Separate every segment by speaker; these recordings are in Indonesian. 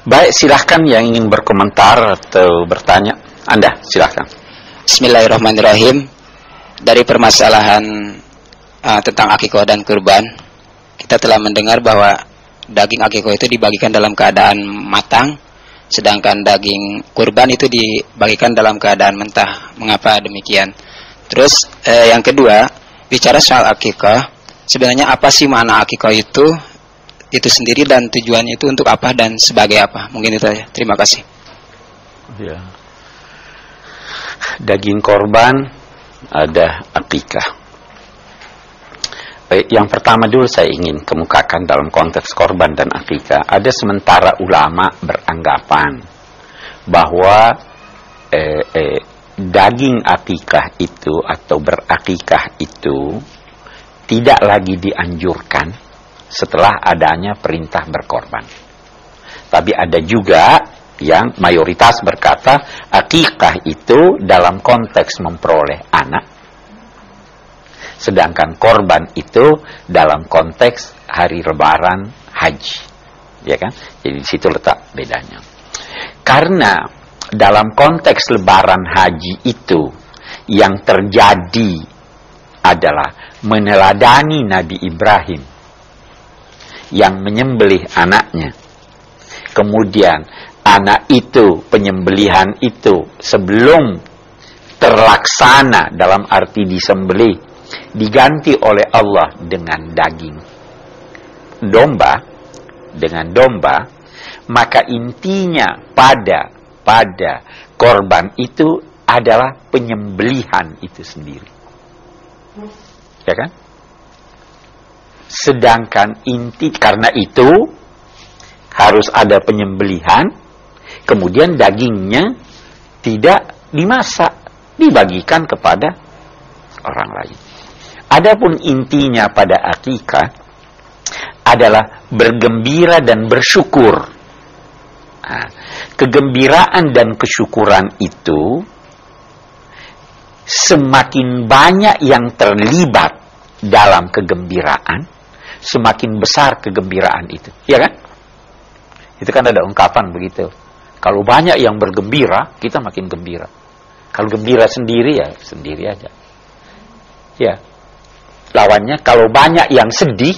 Speaker 1: Baik, silahkan yang ingin berkomentar atau bertanya. Anda, silahkan.
Speaker 2: Bismillahirrahmanirrahim. Dari permasalahan tentang akikoh dan kurban, kita telah mendengar bahwa daging akikoh itu dibagikan dalam keadaan matang, sedangkan daging kurban itu dibagikan dalam keadaan mentah. Mengapa demikian? Terus yang kedua, bicara soal akikoh, sebenarnya apa sih makna akikoh itu sendiri dan tujuannya itu untuk apa dan sebagai apa? Mungkin itu aja. Terima kasih.
Speaker 1: Ya. Daging korban, ada akikah. Baik, yang pertama dulu saya ingin kemukakan dalam konteks korban dan akikah. Ada sementara ulama beranggapan bahwa daging akikah itu atau berakikah itu tidak lagi dianjurkan setelah adanya perintah berkorban. Tapi ada juga yang mayoritas berkata akikah itu dalam konteks memperoleh anak, sedangkan korban itu dalam konteks hari lebaran haji, ya kan? Jadi di situ letak bedanya. Karena dalam konteks lebaran haji itu yang terjadi adalah meneladani Nabi Ibrahim yang menyembelih anaknya. Kemudian anak itu, penyembelihan itu sebelum terlaksana dalam arti disembelih, diganti oleh Allah dengan daging domba, maka intinya pada korban itu adalah penyembelihan itu sendiri. Ya kan? Sedangkan inti karena itu harus ada penyembelihan, kemudian dagingnya tidak dimasak, dibagikan kepada orang lain. Adapun intinya pada akikah adalah bergembira dan bersyukur. Nah, kegembiraan dan kesyukuran itu semakin banyak yang terlibat dalam kegembiraan, semakin besar kegembiraan itu. Ya kan? Itu kan ada ungkapan begitu. Kalau banyak yang bergembira, kita makin gembira. Kalau gembira sendiri, ya sendiri aja. Ya. Lawannya, kalau banyak yang sedih,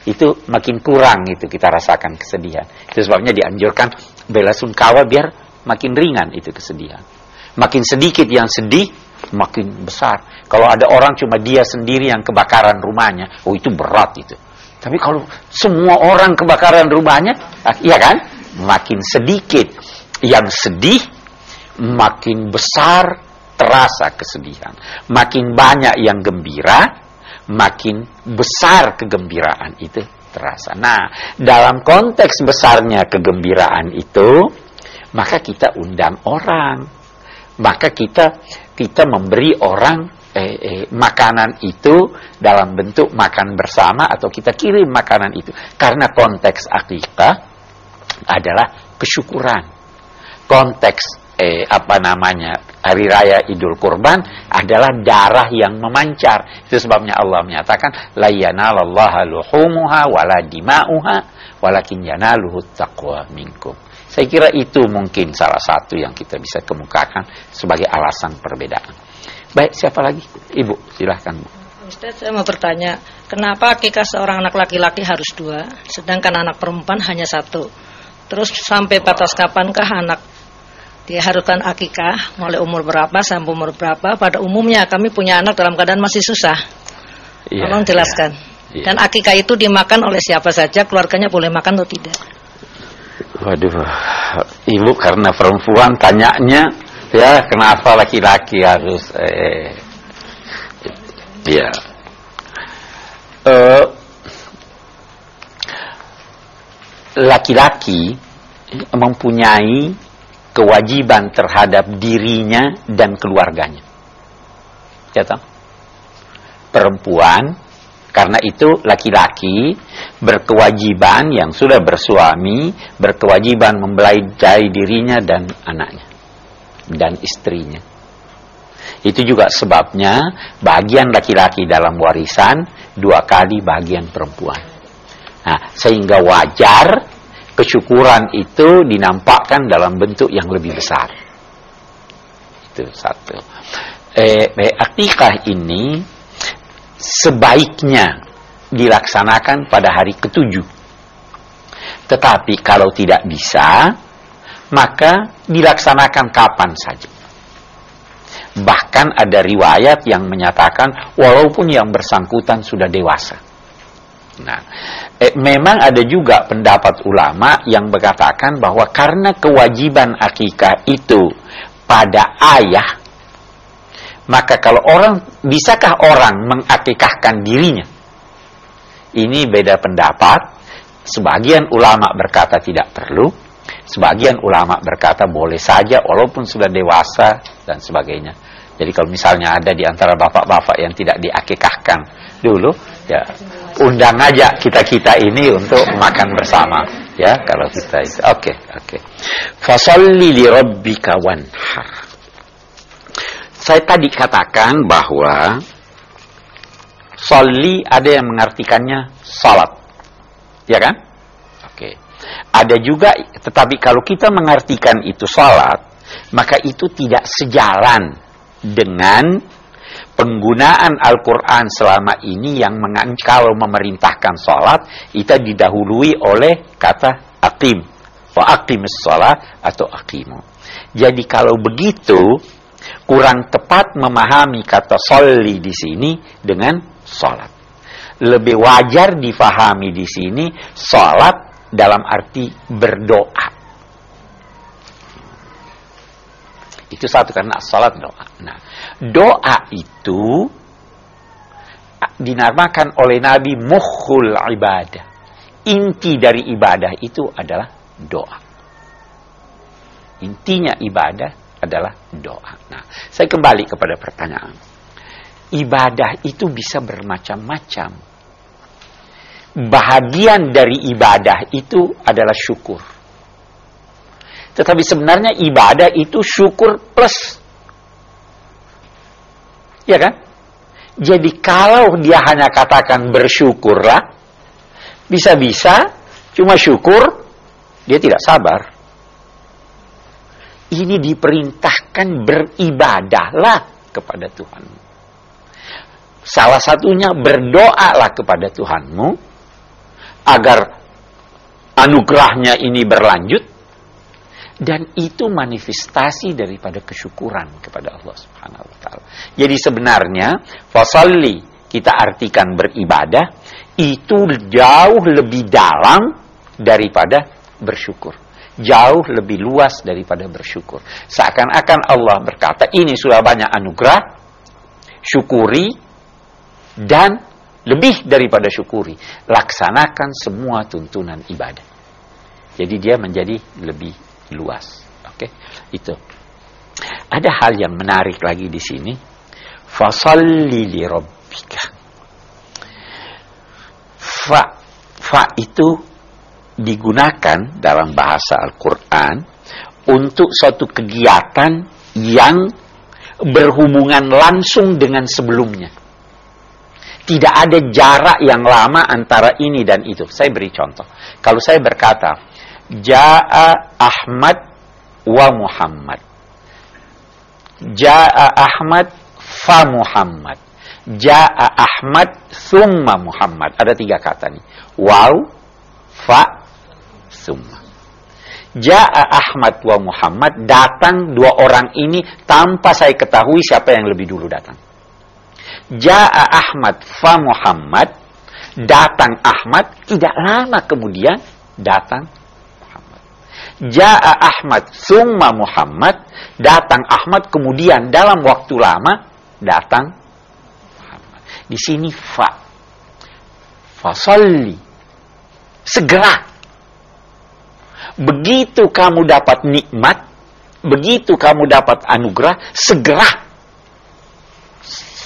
Speaker 1: itu makin kurang itu kita rasakan kesedihan. Itu sebabnya dianjurkan bela sungkawa biar makin ringan itu kesedihan. Makin sedikit yang sedih, makin besar. Kalau ada orang cuma dia sendiri yang kebakaran rumahnya, oh itu berat itu. Tapi kalau semua orang kebakaran rumahnya, iya kan? Makin sedikit yang sedih, makin besar terasa kesedihan. Makin banyak yang gembira, makin besar kegembiraan itu terasa. Nah, dalam konteks besarnya kegembiraan itu, maka kita undang orang. Maka kita memberi orang makanan itu dalam bentuk makan bersama atau kita kirim makanan itu. Karena konteks akikah adalah kesyukuran. Konteks hari raya Idul Kurban adalah darah yang memancar. Itu sebabnya Allah menyatakan la yanalallaha luhumuha wala dima'uha walakin yanaluhu taqwa minkum. Saya kira itu mungkin salah satu yang kita bisa kemukakan sebagai alasan perbedaan. Baik, siapa lagi? Ibu, silahkan.
Speaker 3: Ustaz, saya mau bertanya, kenapa akikah seorang anak laki-laki harus 2, sedangkan anak perempuan hanya 1? Terus sampai batas kapankah anak diharuskan akikah, mulai umur berapa sampai umur berapa? Pada umumnya kami punya anak dalam keadaan masih susah. Tolong jelaskan. Dan akikah itu dimakan oleh siapa saja, keluarganya boleh makan atau tidak?
Speaker 1: Waduh, ibu karena perempuan tanyanya, ya kenapa laki-laki harus laki-laki mempunyai kewajiban terhadap dirinya dan keluarganya. Ya toh? Perempuan, karena itu laki-laki berkewajiban yang sudah bersuami, berkewajiban membelai dirinya dan anaknya dan istrinya. Itu juga sebabnya bagian laki-laki dalam warisan 2 kali bagian perempuan. Nah, sehingga wajar kesyukuran itu dinampakkan dalam bentuk yang lebih besar. Itu satu. Akikah ini sebaiknya dilaksanakan pada hari ke-7. Tetapi kalau tidak bisa, maka dilaksanakan kapan saja. Bahkan ada riwayat yang menyatakan walaupun yang bersangkutan sudah dewasa. Nah, memang ada juga pendapat ulama yang mengatakan bahwa karena kewajiban akikah itu pada ayah, maka kalau bisakah orang mengakikahkan dirinya? Ini beda pendapat. Sebagian ulama berkata tidak perlu. Sebagian ulama berkata boleh saja walaupun sudah dewasa dan sebagainya. Jadi kalau misalnya ada di antara bapak-bapak yang tidak diakikahkan dulu, ya undang aja kita ini untuk makan bersama, ya kalau kita itu. Oke. Fasholli li rabbika wanhar. Saya tadi katakan bahwa sholli ada yang mengartikannya salat, ya kan? Oke. Ada juga, tetapi kalau kita mengartikan itu salat, maka itu tidak sejalan dengan penggunaan Al-Quran selama ini yang kalau memerintahkan salat, itu didahului oleh kata aqim, wa aqimus shalah atau aqimu. Jadi kalau begitu, kurang tepat memahami kata sholli di sini dengan salat. Lebih wajar difahami di sini salat dalam arti berdoa. Itu satu, karena salat doa. Nah, doa itu dinamakan oleh Nabi mukhul ibadah. Inti dari ibadah itu adalah doa. Intinya ibadah adalah doa. Nah, saya kembali kepada pertanyaan. Ibadah itu bisa bermacam-macam. Bahagian dari ibadah itu adalah syukur. Tetapi sebenarnya ibadah itu syukur plus. Ya kan? Jadi kalau dia hanya katakan bersyukurlah, bisa-bisa cuma syukur, dia tidak sabar. Ini diperintahkan beribadahlah kepada Tuhan. Salah satunya berdoalah kepada Tuhanmu agar anugerahnya ini berlanjut, dan itu manifestasi daripada kesyukuran kepada Allah Subhanahu wa taala. Jadi sebenarnya fasholli kita artikan beribadah itu jauh lebih dalam daripada bersyukur. Jauh lebih luas daripada bersyukur. Seakan-akan Allah berkata, ini sudah banyak anugerah, syukuri, dan lebih daripada syukuri, laksanakan semua tuntunan ibadah. Jadi dia menjadi lebih luas. Oke, itu. Ada hal yang menarik lagi di sini. Fasholli li rabbika. Fa itu digunakan dalam bahasa Al-Quran untuk suatu kegiatan yang berhubungan langsung dengan sebelumnya. Tidak ada jarak yang lama antara ini dan itu. Saya beri contoh. Kalau saya berkata, Ja'a Ahmad wa Muhammad. Ja'a Ahmad fa Muhammad. Ja'a Ahmad thumma Muhammad. Ada 3 kata nih. Waw, fa, thumma. Ja'a Ahmad wa Muhammad. Datang 2 orang ini tanpa saya ketahui siapa yang lebih dulu datang. Ja'a Ahmad fa Muhammad, datang Ahmad, tidak lama kemudian datang Muhammad. Ja'a Ahmad summa Muhammad, datang Ahmad kemudian dalam waktu lama datang Muhammad. Di sini fasholli, segera. Begitu kamu dapat nikmat, begitu kamu dapat anugerah, segera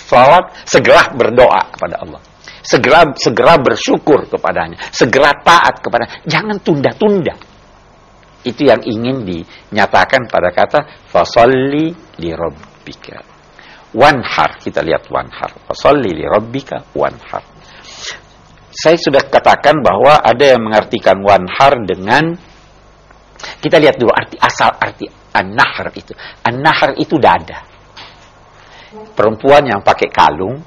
Speaker 1: salat, segera berdoa kepada Allah. Segera bersyukur kepadanya. Segera taat kepadanya. Jangan tunda-tunda. Itu yang ingin dinyatakan pada kata fasholli li rabbika wanhar. Kita lihat wanhar. Fasholli li rabbika wanhar. Saya sudah katakan bahwa ada yang mengartikan wanhar dengan, kita lihat dulu asal arti an-nahr itu. An-nahr itu dada. Perempuan yang pakai kalung,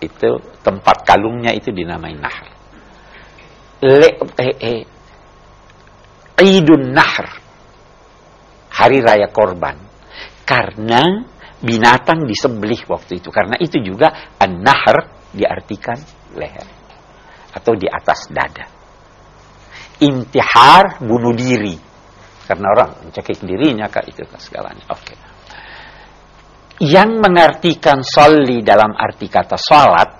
Speaker 1: itu tempat kalungnya itu dinamai nahr. Idun Nahr, hari raya korban, karena binatang disembelih waktu itu. Karena itu juga an-nahr diartikan leher atau di atas dada. Intihar, bunuh diri, karena orang mencekik dirinya kah itu segalanya. Oke. Yang mengartikan sholli dalam arti kata salat,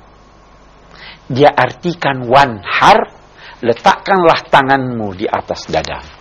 Speaker 1: dia artikan wanhar, letakkanlah tanganmu di atas dadamu.